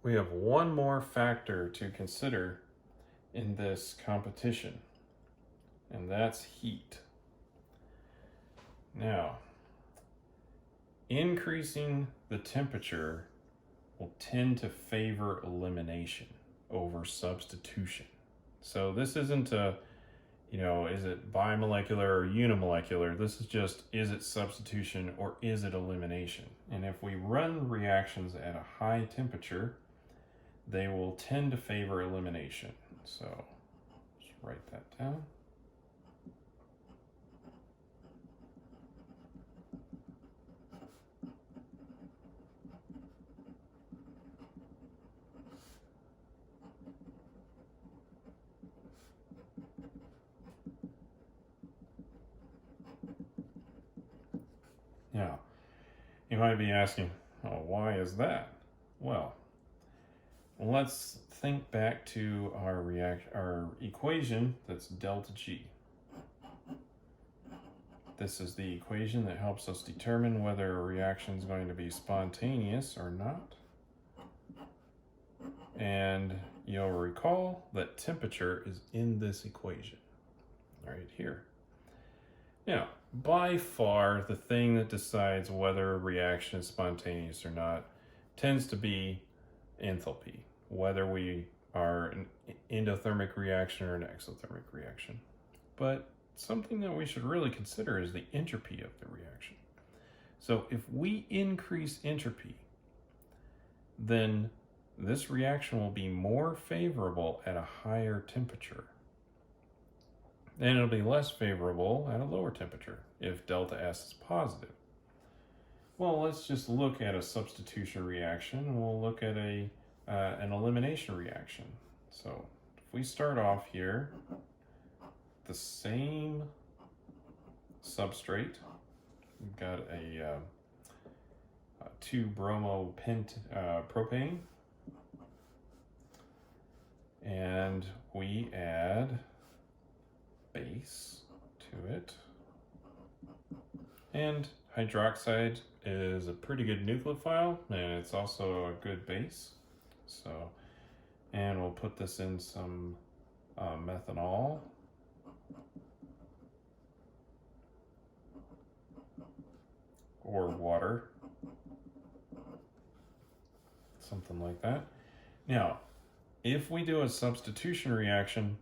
we have one more factor to consider in this competition, and that's heat. Now, increasing the temperature will tend to favor elimination over substitution. So this isn't a, is it bimolecular or unimolecular? This is just, is it substitution or is it elimination? And if we run reactions at a high temperature, they will tend to favor elimination. So let's write that down. Now, you might be asking, oh, why is that? Well, let's think back to our equation that's delta G. This is the equation that helps us determine whether a reaction is going to be spontaneous or not. And you'll recall that temperature is in this equation right here. Now, by far, the thing that decides whether a reaction is spontaneous or not tends to be enthalpy, whether we are an endothermic reaction or an exothermic reaction. But something that we should really consider is the entropy of the reaction. So if we increase entropy, then this reaction will be more favorable at a higher temperature. And it'll be less favorable at a lower temperature if delta S is positive. Well, let's just look at a substitution reaction. We'll look at an elimination reaction. So if we start off here, the same substrate, we've got a 2-bromo-propane, and we add base to it, and hydroxide is a pretty good nucleophile, and it's also a good base. So, and we'll put this in some methanol, or water, something like that. Now, if we do a substitution reaction,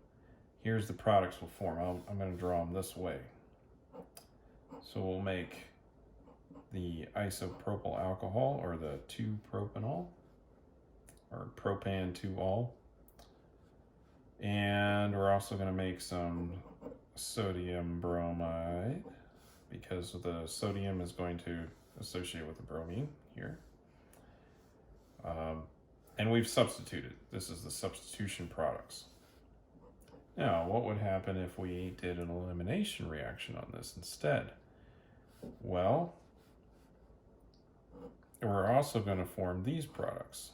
here's the products we'll form. I'm going to draw them this way. So we'll make the isopropyl alcohol, or the 2-propanol, or propan-2-ol. And we're also going to make some sodium bromide, because the sodium is going to associate with the bromine here. And we've substituted. This is the substitution products. Now, what would happen if we did an elimination reaction on this instead? Well, we're also going to form these products.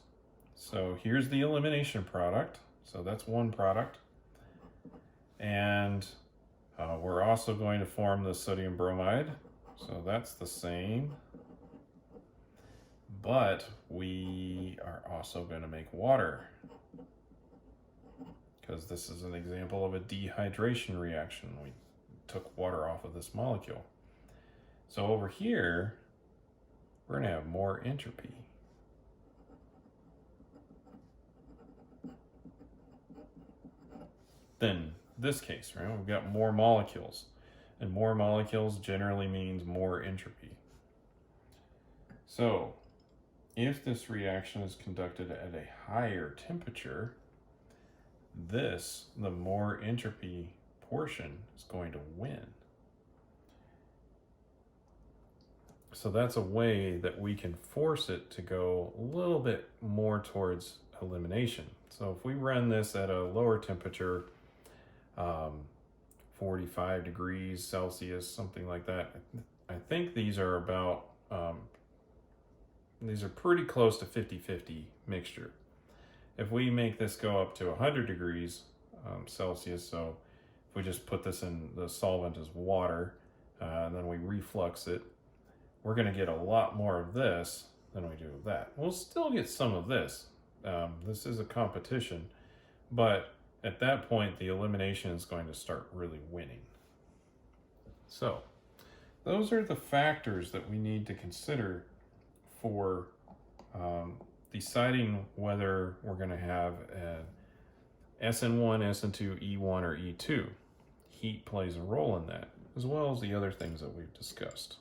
So here's the elimination product. So that's one product. And we're also going to form the sodium bromide. So that's the same. But we are also going to make water, because this is an example of a dehydration reaction. We took water off of this molecule. So over here, we're going to have more entropy. Than this case, right? We've got more molecules, and more molecules generally means more entropy. So if this reaction is conducted at a higher temperature, the more entropy portion is going to win. So that's a way that we can force it to go a little bit more towards elimination. So if we run this at a lower temperature, 45 degrees Celsius, something like that, I think these are about, these are pretty close to 50-50 mixture. If we make this go up to 100 degrees Celsius, so if we just put this in the solvent as water, and then we reflux it, we're going to get a lot more of this than we do of that. We'll still get some of this, This is a competition, but at that point, the elimination is going to start really winning. So, those are the factors that we need to consider for deciding whether we're going to have an SN1, SN2, E1, or E2. Heat plays a role in that, as well as the other things that we've discussed.